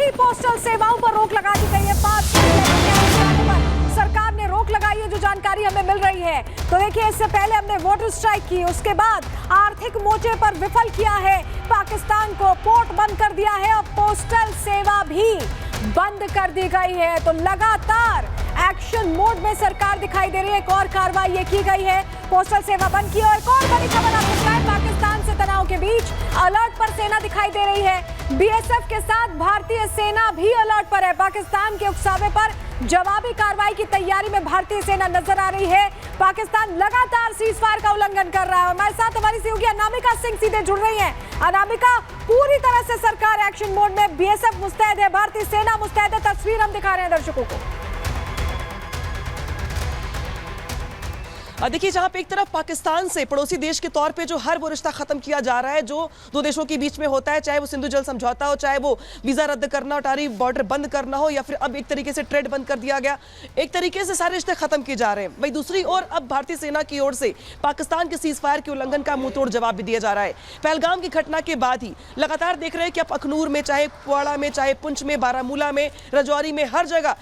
सभी पोस्टल सेवाओं पर रोक लगा दी गई है। 5 सरकार ने रोक लगाई है, जो जानकारी हमें मिल रही है। तो देखिए, इससे पहले हमने वोटर स्ट्राइक की, उसके बाद आर्थिक मोर्चे पर विफल किया है पाकिस्तान को, पोर्ट बंद कर दिया है और पोस्टल सेवा भी बंद कर दी गई है। तो लगातार एक्शन मोड में सरकार दिखाई दे रही है। एक और कार्रवाई ये की गई है, पोस्टल सेवा बंद की। और एक और बड़ी खबर आपको बताएं, पाकिस्तान से तनाव के बीच अलर्ट पर सेना दिखाई दे रही है। बीएसएफ के साथ भारतीय सेना भी अलर्ट पर है। पाकिस्तान के उकसावे पर जवाबी कार्रवाई की तैयारी में भारतीय सेना नजर आ रही है। पाकिस्तान लगातार सीज फायर का उल्लंघन कर रहा है। हमारे साथ हमारी सहयोगी अनामिका सिंह सीधे जुड़ रही हैं। अनामिका, पूरी तरह से सरकार एक्शन मोड में, बीएसएफ मुस्तैद है, भारतीय सेना मुस्तैद है, तस्वीर हम दिखा रहे हैं दर्शकों को। देखिए, जहां पे एक तरफ पाकिस्तान से पड़ोसी देश के तौर पे जो हर वो रिश्ता खत्म किया जा रहा है जो दो देशों के बीच में होता है, चाहे वो सिंधु जल समझौता हो, चाहे वो वीजा रद्द करना हो, टारी बॉर्डर बंद करना हो, या फिर अब एक तरीके से ट्रेड बंद कर दिया गया, एक तरीके से सारे रिश्ते खत्म किए जा रहे हैं। वही दूसरी ओर अब भारतीय सेना की ओर से पाकिस्तान के सीज फायर के उल्लंघन का मुंहतोड़ जवाब भी दिया जा रहा है। पहलगाम की घटना के बाद ही लगातार देख रहे हैं कि अब अखनूर में, चाहे कुपवाड़ा में, चाहे पुंछ में, बारामूला में, रजौरी में, हर जगह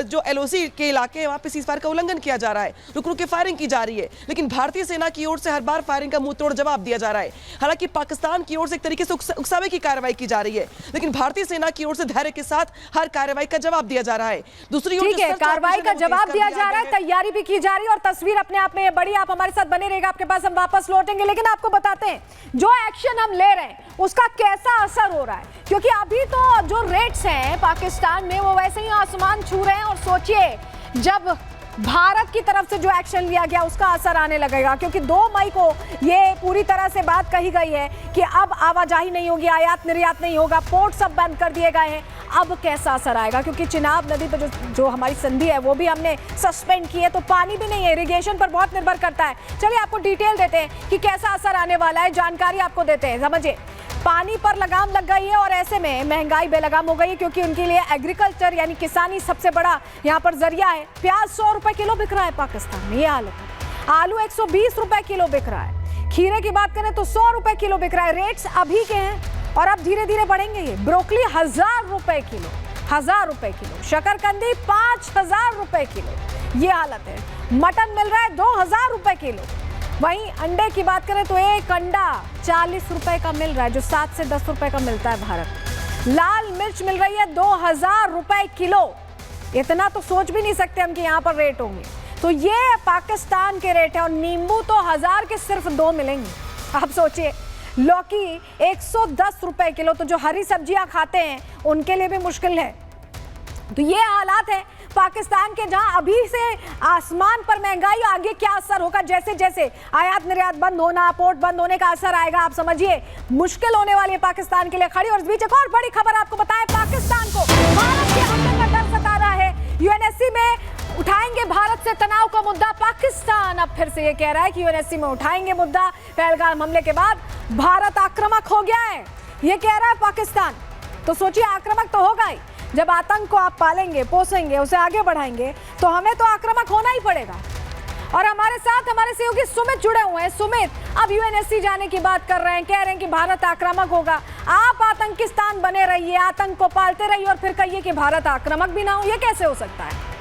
जो एलओसी के इलाके हैं वहां पे सीज फायर का उल्लंघन किया जा रहा है, रुक रुक के फायरिंग की जा रही है। लेकिन भारतीय सेना की ओर से हर बार फायरिंग का मुंह तोड़ जवाब दिया जा रहा है। हालांकि पाकिस्तान की ओर से एक तरीके से उकसावे की कार्रवाई की जा रही है, लेकिन भारतीय सेना की ओर से धैर्य के साथ हर कार्रवाई का जवाब दिया जा रहा है। दूसरी ओर कार्रवाई का जवाब दिया जा रहा है, तैयारी भी की जा रही है और तस्वीर अपने आप में बड़ी। आप हमारे साथ बने रहेगा, आपके पास हम वापस लौटेंगे। लेकिन आपको बताते हैं, जो एक्शन हम ले रहे हैं उसका कैसा असर हो रहा है, क्योंकि अभी तो जो रेट्स हैं पाकिस्तान में वो वैसे ही आसमान छू रहे हैं। और सोचिए, जब भारत की तरफ से जो एक्शन लिया गया उसका असर आने लगेगा, क्योंकि 2 मई को ये पूरी तरह से बात कही गई है कि अब आवाजाही नहीं होगी, आयात निर्यात नहीं होगा, पोर्ट सब बंद कर दिए गए हैं। अब कैसा असर आएगा, क्योंकि चिनाब नदी पर जो हमारी संधि है वो भी हमने सस्पेंड की है, तो पानी भी नहीं है, इरिगेशन पर बहुत निर्भर करता है। चलिए आपको डिटेल देते हैं कि कैसा असर आने वाला है, जानकारी आपको देते हैं। समझिए, पानी पर लगाम लग गई है और ऐसे में महंगाई बेलगाम हो गई है, क्योंकि उनके लिए एग्रीकल्चर यानी किसानी सबसे बड़ा यहाँ पर जरिया है। प्याज 100 रुपए किलो बिक रहा है पाकिस्तान में, ये हालत है। आलू 120 रुपए किलो बिक रहा है। खीरे की बात करें तो 100 रुपए किलो बिक रहा है। रेट्स अभी के हैं और अब धीरे धीरे बढ़ेंगे ये। ब्रोकली 1000 रुपए किलो, 1000 रुपए किलो। शकरकंदी 5000 रुपए किलो, ये हालत है। मटन मिल रहा है 2000 रुपए किलो। वहीं अंडे की बात करें तो एक अंडा 40 रुपए का मिल रहा है, जो 7 से 10 रुपए का मिलता है भारत। लाल मिर्च मिल रही है 2000 रुपए किलो। इतना तो सोच भी नहीं सकते हम कि यहाँ पर रेट होंगे। तो ये पाकिस्तान के रेट है। और नींबू तो 1000 के सिर्फ 2 मिलेंगे। आप सोचिए, लौकी 110 रुपए किलो। तो जो हरी सब्जियां खाते हैं उनके लिए भी मुश्किल है। तो ये हालात है पाकिस्तान के, जहां अभी से आसमान पर महंगाई, आगे क्या असर होगा, जैसे जैसे आयात निर्यात बंद होना, पोर्ट बंद होने का असर आएगा, आप समझिए मुश्किल होने वाली है पाकिस्तान के लिए खड़ी। और इस बीच एक और बड़ी खबर आपको बताएं, पाकिस्तान को भारत के हमले का डर सता रहा है। यूएनएससी में उठाएंगे भारत से तनाव का मुद्दा। पाकिस्तान अब फिर से ये कह रहा है कि यूएनएससी में उठाएंगे मुद्दा। पहलगाम हमले के बाद भारत आक्रामक हो गया है, ये कह रहा है पाकिस्तान। तो सोचिए, आक्रामक तो होगा ही। जब आतंक को आप पालेंगे, पोसेंगे, उसे आगे बढ़ाएंगे, तो हमें तो आक्रामक होना ही पड़ेगा। और हमारे साथ हमारे सहयोगी सुमित जुड़े हुए हैं। सुमित, अब यूएनएससी जाने की बात कर रहे हैं, कह रहे हैं कि भारत आक्रामक होगा। आप आतंकिस्तान बने रहिए, आतंक को पालते रहिए और फिर कहिए कि भारत आक्रामक भी ना हो, ये कैसे हो सकता है?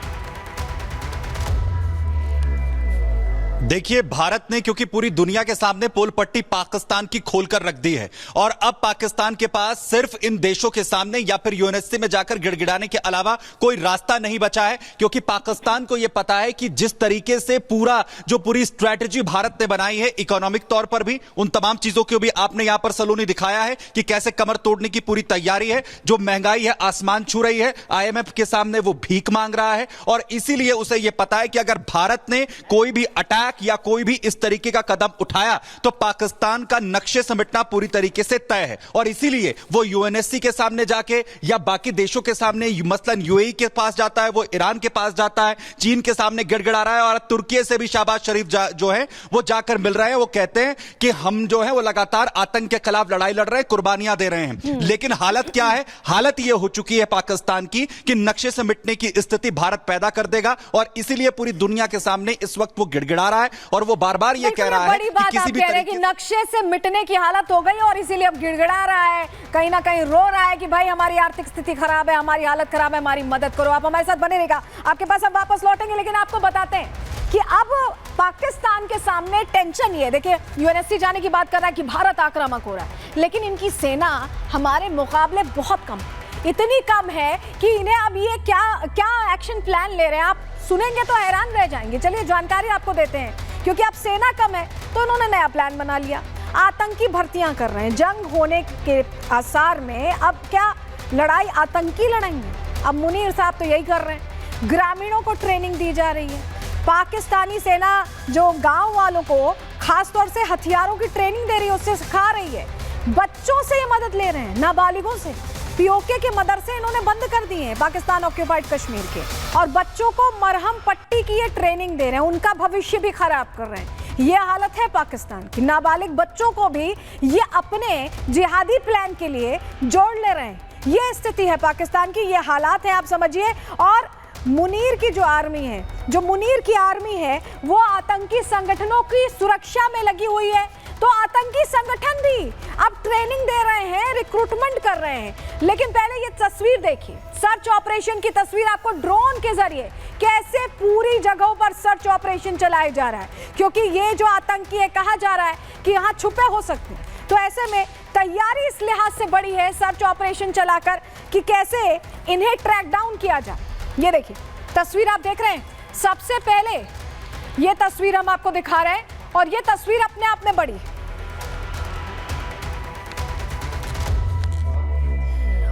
देखिए, भारत ने क्योंकि पूरी दुनिया के सामने पोल पट्टी पाकिस्तान की खोलकर रख दी है और अब पाकिस्तान के पास सिर्फ इन देशों के सामने या फिर यूएनएससी में जाकर गिड़गिड़ाने के अलावा कोई रास्ता नहीं बचा है, क्योंकि पाकिस्तान को यह पता है कि जिस तरीके से पूरी स्ट्रैटेजी भारत ने बनाई है, इकोनॉमिक तौर पर भी, उन तमाम चीजों को भी आपने यहां पर सलोनी दिखाया है कि कैसे कमर तोड़ने की पूरी तैयारी है। जो महंगाई है आसमान छू रही है, आईएमएफ के सामने वो भीख मांग रहा है और इसीलिए उसे यह पता है कि अगर भारत ने कोई भी अटैक या कोई भी इस तरीके का कदम उठाया तो पाकिस्तान का नक्शे समेटना पूरी तरीके से तय है। और इसीलिए वो यूएनएससी के सामने जाके या बाकी देशों के सामने, मसलन यूएई के पास जाता है, वो ईरान के पास जाता है, चीन के सामने गिड़गिड़ा रहा है और तुर्की से भी शहबाज शरीफ जो है वो जाकर मिल रहे हैं। वो कहते हैं कि हम जो है वो लगातार आतंक के खिलाफ लड़ाई लड़ रहे हैं, कुर्बानियां दे रहे हैं। लेकिन हालत क्या है? हालत यह हो चुकी है पाकिस्तान की कि नक्शे समेटने की स्थिति भारत पैदा कर देगा और इसीलिए पूरी दुनिया के सामने इस वक्त वो गिड़गिड़ा रहा है और वो बार बार ये कह रहा है बड़ी बात कि आप किसी भी कह रहे हैं कि नक्शे से मिटने की हालत हो गई और इसीलिए अब गिड़गिड़ा रहा है, कहीं ना कहीं रो रहा है कि भाई हमारी आर्थिक स्थिति खराब है, हमारी हालत खराब है, हमारी मदद करो। आप हमारे साथ बने रहेगा, आपके पास हम वापस लौटेंगे, लेकिन आपको बताते हैं कि अब पाकिस्तान के सामने टेंशन ये है। देखिए, यूएनएससी जाने की बात कर रहा है कि भारत आक्रामक हो रहा है, लेकिन इनकी सेना हमारे मुकाबले बहुत कम, इतनी कम है कि इन्हें अब ये क्या एक्शन प्लान ले रहे हैं, आप सुनेंगे तो हैरान रह जाएंगे। चलिए जानकारी आपको देते हैं, क्योंकि अब सेना कम है तो उन्होंने नया प्लान बना लिया, आतंकी भर्तियां कर रहे हैं। जंग होने के आसार में अब क्या लड़ाई आतंकी लड़ाई है, अब मुनीर साहब तो यही कर रहे हैं। ग्रामीणों को ट्रेनिंग दी जा रही है, पाकिस्तानी सेना जो गांव वालों को खासतौर से हथियारों की ट्रेनिंग दे रही है, उससे सिखा रही है। बच्चों से ये मदद ले रहे हैं, नाबालिगों से। पीओके के मदरसे इन्होंने बंद कर दिए हैं पाकिस्तान ऑक्यूपाइड कश्मीर के, और बच्चों को मरहम पट्टी की ये ट्रेनिंग दे रहे हैं, उनका भविष्य भी खराब कर रहे हैं। ये हालत है पाकिस्तान की, नाबालिग बच्चों को भी ये अपने जिहादी प्लान के लिए जोड़ ले रहे हैं। ये स्थिति है पाकिस्तान की, ये हालात है, आप समझिए। और मुनीर की जो आर्मी है, जो मुनीर की आर्मी है, वो आतंकी संगठनों की सुरक्षा में लगी हुई है। तो आतंकी संगठन भी अब ट्रेनिंग दे रहे हैं, रिक्रूटमेंट कर रहे हैं। लेकिन पहले ये तस्वीर देखिए, सर्च ऑपरेशन की तस्वीर आपको ड्रोन के जरिए कैसे पूरी जगहों पर सर्च ऑपरेशन चलाया जा रहा है, क्योंकि ये जो आतंकी है, कहा जा रहा है कि यहाँ छुपे हो सकते हैं। तो ऐसे में तैयारी इस लिहाज से बड़ी है सर्च ऑपरेशन चलाकर कि कैसे इन्हें ट्रैक डाउन किया जाए। ये देखिए तस्वीर आप देख रहे हैं, सबसे पहले ये तस्वीर हम आपको दिखा रहे हैं, और ये तस्वीर अपने आप में बड़ी,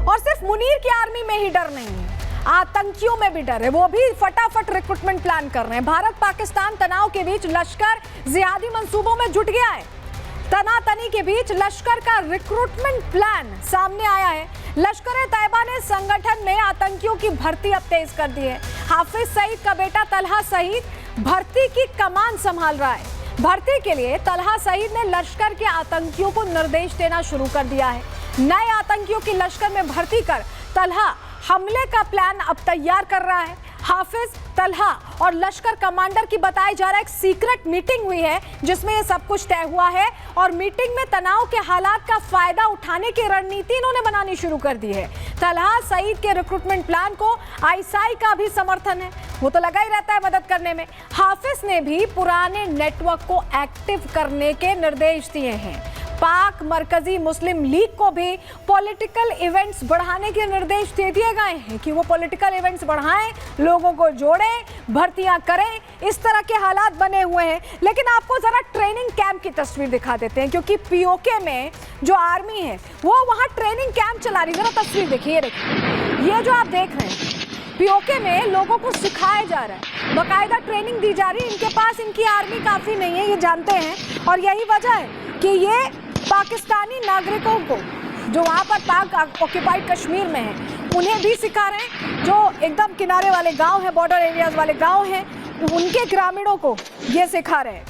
और सिर्फ मुनीर की आर्मी में ही डर नहीं है, आतंकियों में भी डर है। वो भी फटाफट रिक्रूटमेंट प्लान कर रहे हैं। भारत पाकिस्तान तनाव के बीच लश्कर जिहादी मंसूबों में जुट गया है। तनातनी के बीच लश्कर का रिक्रूटमेंट प्लान सामने आया है। लश्कर ए तैयबा ने संगठन में आतंकियों की भर्ती अब तेज कर दी है। हाफिज सईद का बेटा तलहा सईद भर्ती की कमान संभाल रहा है। भर्ती के लिए तलहा सईद ने लश्कर के आतंकियों को निर्देश देना शुरू कर दिया है। नए आतंकियों की लश्कर में भर्ती कर तलहा हमले का प्लान अब तैयार कर रहा है। हाफिज, तलहा और लश्कर कमांडर की बताया जा रहा है एक सीक्रेट मीटिंग हुई है, जिसमें ये सब कुछ तय हुआ है, और मीटिंग में तनाव के हालात का फायदा उठाने की रणनीति इन्होंने बनानी शुरू कर दी है। तलहा सईद के रिक्रूटमेंट प्लान को आईएसआई का भी समर्थन है, वो तो लगा ही रहता है मदद करने में। हाफिज ने भी पुराने नेटवर्क को एक्टिव करने के निर्देश दिए हैं। पाक मरकजी मुस्लिम लीग को भी पॉलिटिकल इवेंट्स बढ़ाने के निर्देश दे दिए गए हैं कि वो पॉलिटिकल इवेंट्स बढ़ाएं, लोगों को जोड़ें, भर्तियां करें। इस तरह के हालात बने हुए हैं। लेकिन आपको जरा ट्रेनिंग कैंप की तस्वीर दिखा देते हैं, क्योंकि पीओके में जो आर्मी है वो वहां ट्रेनिंग कैंप चला रही है। जरा तस्वीर देखिए, ये देखिए, ये जो आप देख रहे हैं, पीओके में लोगों को सिखाया जा रहा है, बाकायदा ट्रेनिंग दी जा रही है। इनके पास इनकी आर्मी काफी नहीं है, ये जानते हैं, और यही वजह है कि ये पाकिस्तानी नागरिकों को जो वहाँ पर पाक ऑक्यूपाइड कश्मीर में हैं, उन्हें भी सिखा रहे हैं। जो एकदम किनारे वाले गांव हैं, बॉर्डर एरियाज वाले गांव हैं, उनके ग्रामीणों को ये सिखा रहे हैं।